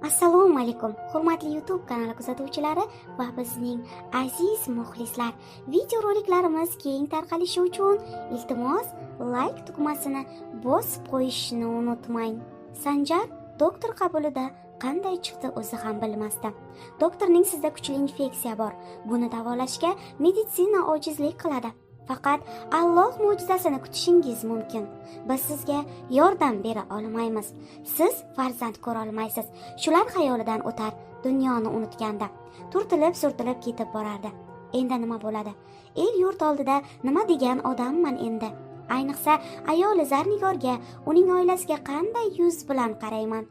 Assalomu alaykum, hurmatli YouTube kanali kuzatuvchilari va bizning aziz muxlislar. Videoroliklarimiz keng tarqalishi uchun iltimos like tugmasini bosib qo'yishni unutmang. Sanjar doktor qabulida qanday chiqdi o'zi ham bilmasdi. Doktorning sizda kuchli infeksiya bor. Buni davolashga meditsina ojizlik qiladi. Faqat Alloh mo'jizasini kutishingiz mumkin. Biz sizga yordam bera olmaymiz. Siz farzand ko'ra olmaysiz. Shular xayolidan o'tar, dunyoni unutganda. Turtilib-surtilib ketib borardi. Endi nima bo'ladi? El yurt oldida nima degan odamman endi? Ayniqsa ayoli Zarnigorga, uning oilasiga qanday yuz bilan qarayman?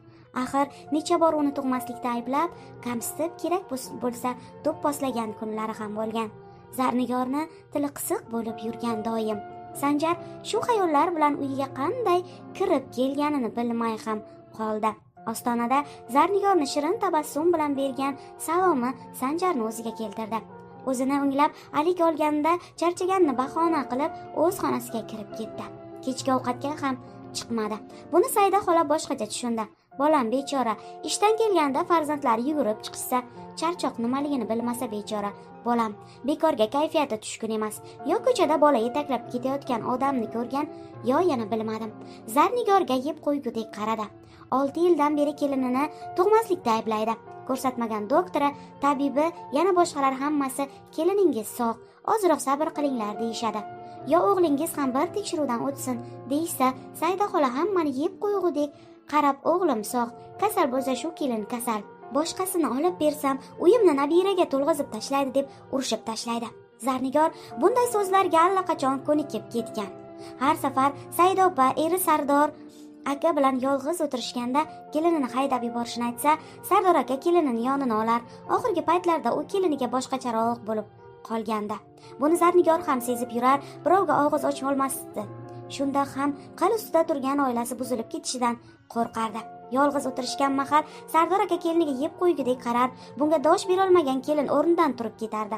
Axir necha bor uni tug'maslikda ayblab, kamsitib kerak bo'lsa do'pposlagan kunlari ham bo'lgan. Zarnigorni tili qisiq bo'lib yurgan doim. Sanjar shu xayollar bilan uyiga qanday kirib kelganini bilmay ham qoldi. Ostonada Zarnigorni shirin tabassum bilan bergan salomi Sanjarni o'ziga keltirdi. O'zini o'nglab alik olganida charchaganini bahona qilib o'z xonasiga kirib ketdi. Kechki ovqatga ham chiqmadi. Buni Saida xola boshqacha tushundi. Bolam bechora, ishdan kelganda farzandlari yugurib chiqsa, charchoq nimaligini bilmasa bechora. Bolam bekorga kayfiyati tushkun emas. Yo ko'chada bola yetaklab ketayotgan odamni ko'rgan, yo yana bilmadim. Zarnigorga yeb qo'ygudek qaradi. 6 yildan beri kelinini tug'maslikda ayblaydi. Ko'rsatmagan doktori, tabibi, yana boshqalar hammasi keliningiz sog', ozroq sabr qilinglar deyishadi. Yo o'g'lingiz ham bir tekshiruvdan o'tsin deysa, Saida xola hammani yeb qo'ygudek qarab, o'g'lim sog', kasal bo'lsa shu kelin kasal. Boshqasini olib bersam, uyimni nabiraga to'lg'izib tashlaydi deb urishib tashlaydi. Zarnigor bunday so'zlarga allaqachon ko'nikib ketgan. Har safar Saida opa eri Sardor aka bilan yolg'iz o'tirishganda kelinini haydab yuborishini aytsa, Sardor aka kelinini yonini olar. Oxirgi paytlarda u keliniga boshqacharoq bo'lib qolganda. Buni Zarnigor ham sezib yurar, birovga og'iz ochma olmasdi. Shunda ham qal ustida turgan oilasi buzilib ketishidan qo'rqardi. Yolg'iz o'tirishgan mahal Sardor aka keliniga yeb qo'ygudek qarar, bunga dosh bera olmagan kelin o'rnidan turib ketardi.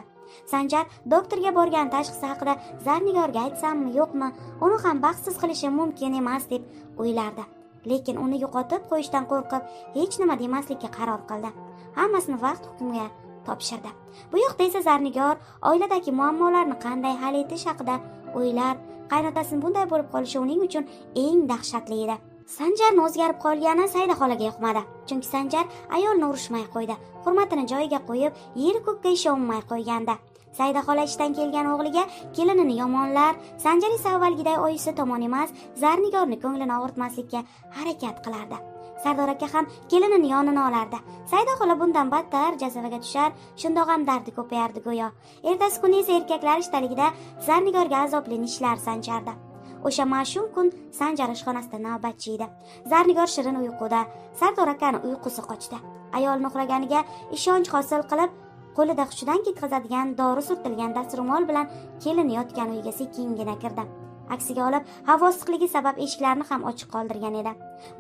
Sanjar doktorga borgan tashxisi haqida Zarnigorga aytsammi, yo'qmi, uni ham baxtsiz qilishim mumkin emas deb o'ylardi. Lekin uni yo'qotib qo'yishdan qo'rqib, hech nima demaslikka qaror qildi. Hammasini vaqt hukmiga topshirdi. Bu yoqda esa Zarnigor oiladagi muammolarni qanday hal etish haqida o'ylar, qaynotasining bunday bo'lib qolishi uning uchun eng dahshatli edi. Sanjarning o'zgarib qolgani Saida xolaga yoqmadi. Chunki Sanjar ayolni urishmay qo'ydi. Hurmatini joyiga qo'yib, yer ko'kka ishonmay qo'yganda. Saida xola ishdan kelgan o'g'liga kelinini yomonlar, Sanjar esa avvalgiday oyisi tomon emas, Zarnigorni ko'nglini og'ritmaslikka harakat qilardi. Sardor aka ham kelinini yonini olardi. Saida xola bundan battar jazavaga tushar, shundoq ham dardi ko'payardi go'yo. Ertasi kuni esa erkaklar ishdaligida Zarnigorga azobli ishlar sanchardi. O'sha mash'um kun Sanjar ishxonasida navbatchi edi. Zarnigor shirin uyquda, Sardor akani uyqusi qochdi. Ayolni uxlaganiga ishonch hosil qilib, qo'lida hushidan ketkazadigan dori surtilgan dastro'mol bilan kelin yotgan uyga sekingina kirdi. Aksiga olib, havo issiqligi sabab eshiklarni ham ochiq qoldirgan edi.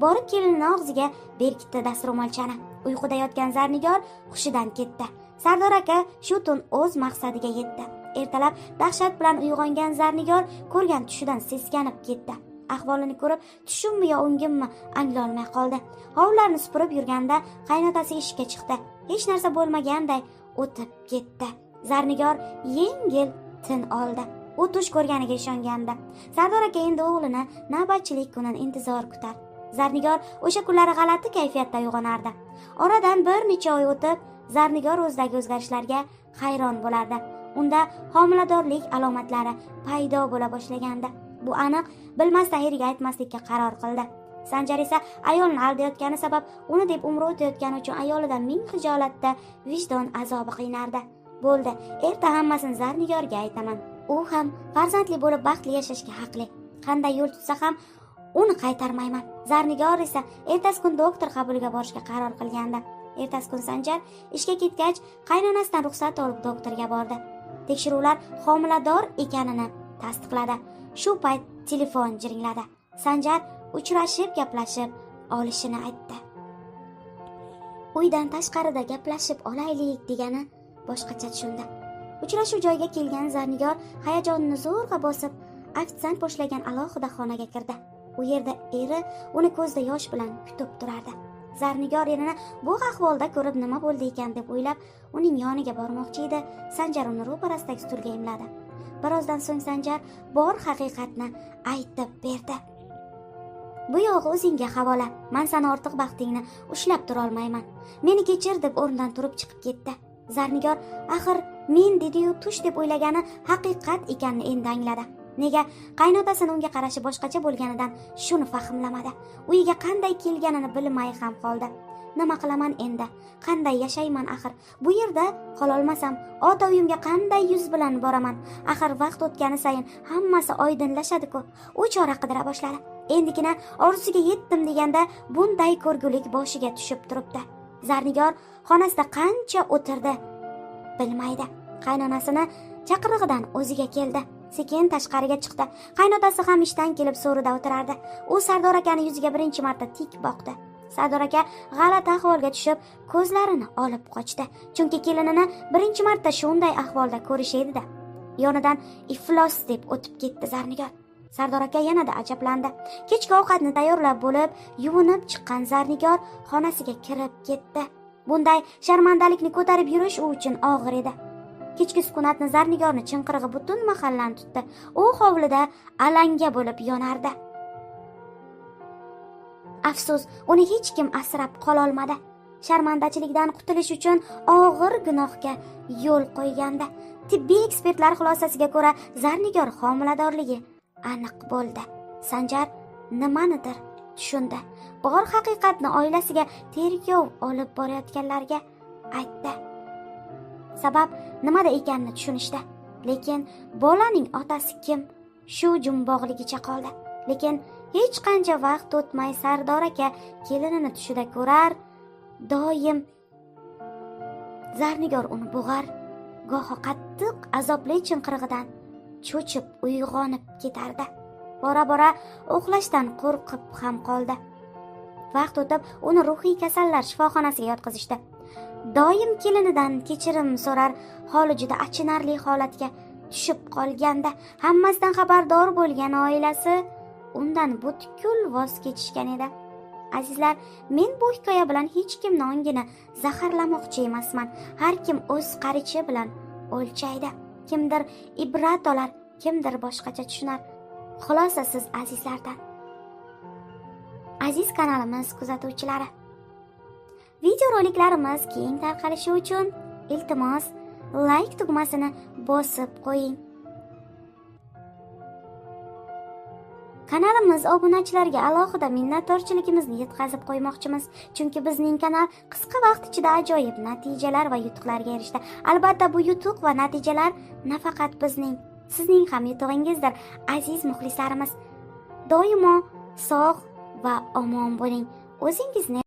Borib kelinining og'ziga berkitdi dastro'molchani. Uyquda yotgan Zarnigor hushidan ketdi. Sardor aka shu tun o'z maqsadiga yetdi. Ertalab dahshat bilan uyg'ongan Zarnigor ko'rgan tushidan seskanib ketdi. Ahvolini ko'rib, tushimmi yo o'ngimmi anglay olmay qoldi. Hovlarni supurib yurganda qaynotasi eshikka chiqdi. Hech narsa bo'lmaganday o'tib ketdi. Zarnigor yengil tin oldi. U tush ko'rganiga ishongandi. Sardor aka endi o'g'lini navbatchilik kunini intizor kutar. Zarnigor o'sha kunlari g'alati kayfiyatda uyg'onardi. Oradan bir necha oy o'tib, Zarnigor o'zidagi o'zgarishlarga hayron bo'lardi. Unda homiladorlik alomatlari paydo bo'la boshlagandi. Bu aniq bilmasdan eriga aytmaslikka qaror qildi. Sanjar esa ayolni aldayotgani sabab uni deb umri o'tayotgani uchun ayolidan ming xijolatda vijdon azobi qiynardi. Bo'ldi, erta hammasini Zarnigorga aytaman. U ham farzandli bo'lib baxtli yashashga haqli. Qanday yo'l tutsa ham uni qaytarmayman. Zarnigor esa ertasi kun doktor qabuliga borishga qaror qilgandi. Ertasi kun Sanjar ishga ketgach, qaynonasidan ruxsat olib doktorga bordi. Tekshiruvlar homilador ekanini tasdiqladi. Shu payt telefon jiringladi. Sanjar uchrashib gaplashib olishini aytdi. Uydan tashqarida gaplashib olaylik degani boshqacha tushundi. Uchrashuv joyiga kelgan Zarnigor hayajonini zo'rg'a bosib, ofitsiant boshlagan alohida xonaga kirdi. U yerda eri uni ko'zda yosh bilan kutib turardi. Zarnigor erini bu ahvolda ko'rib nima bo'ldi ekan deb o'ylab, uning yoniga bormoqchi edi. Sanjar uni ro'parasidagi stulga imladi. Birozdan so'ng Sanjar bor haqiqatni aytib berdi. Bu yog'i o'zingga havola. Men seni ortiq vaqtingni ushlab tura olmayman. Meni kechir deb o'rnidan turib chiqib ketdi. Zarnigor axir men dedi-yu tush deb o'ylagani haqiqat ekanini endi angladi. Nega qaynotasini unga qarashi boshqacha bo'lganidan shuni fahmlamadi. Uyiga qanday kelganini bilmay ham qoldi. Nima qilaman endi? Qanday yashayman axir? Bu yerda qola olmasam, ota uyimga qanday yuz bilan boraman? Axir vaqt o'tgani sayin hammasi oydinlashadi-ku. U chora qidira boshladi. Endigina orzusiga yetdim deganda bunday ko'rgulik boshiga tushib turibdi. Zarnigor xonasida qancha o'tirdi bilmaydi. Qaynonasini chaqirig'idan o'ziga keldi. Sekin tashqariga chiqdi. Qaynotasi ham ishdan kelib so'rida o'tirardi. U Sardor akani yuziga birinchi marta tik boqdi. Sardor aka g'alati ahvolga tushib, ko'zlarini olib qochdi. Chunki kelinini birinchi marta shunday ahvolda ko'rish edi-da. Yonidan iflos deb o'tib ketdi Zarnigor. Sardor aka yanada ajablandi. Kechki ovqatni tayyorlab bo'lib, yuvinib chiqqan Zarnigor xonasiga kirib ketdi. Bunday sharmandalikni ko'tarib yurish u uchun og'ir edi. Kechki sukunatni Zarnigorni chinqirig'i butun mahallani tutdi. U hovlida alanga bo'lib yonardi. Afsus, uni hech kim asrab qola olmadi. Sharmandachilikdan qutulish uchun og'ir gunohga yo'l qo'yganda, tibbiy ekspertlar xulosasiga ko'ra Zarnigor homiladorligi aniq bo'ldi. Sanjar nimanidir tushundi. Bor haqiqatni oilasiga tergov olib borayotganlarga aytdi. Sabab nimada ekanini tushunishdi. Lekin bolaning otasi kim? Shu jumboqligicha qoldi. Lekin hech qancha vaqt o'tmay Sardor aka kelinini tushida ko'rar, doim Zarnigor uni bo'g'ar, goho qattiq azobli chinqirig'idan cho'chib uyg'onib ketardi. Bora-bora uxlashdan qo'rqib ham qoldi. Vaqt o'tib uni ruhiy kasallar shifoxonasiga yotqizishdi. Doim kelinidan kechirim so'rar, holi juda achinarli holatga tushib qolganda, hammasidan xabardor bo'lgan oilasi undan butkul voz kechishgan edi. Azizlar, men bu hikoya bilan hech kimni ongini zaharlamoqchi emasman. Har kim o'z qarichi bilan o'lchaydi. Kimdir ibrat olar, kimdir boshqacha tushunar. Xulosa siz azizlardan. Aziz kanalimiz kuzatuvchilari, videoroliklarimiz keng tarqalishi uchun iltimos like tugmasini bosib qo'ying. Kanalimiz obunachilariga alohida minnatdorchiligimizni yetkazib qo'ymoqchimiz. Chunki bizning kanal qisqa vaqt ichida ajoyib natijalar va yutuqlarga erishdi. Albatta bu yutuq va natijalar nafaqat bizning, sizning ham yutug'ingizdir, aziz muxlislarimiz. Doimo sog' va omon bo'ling. O'zingizni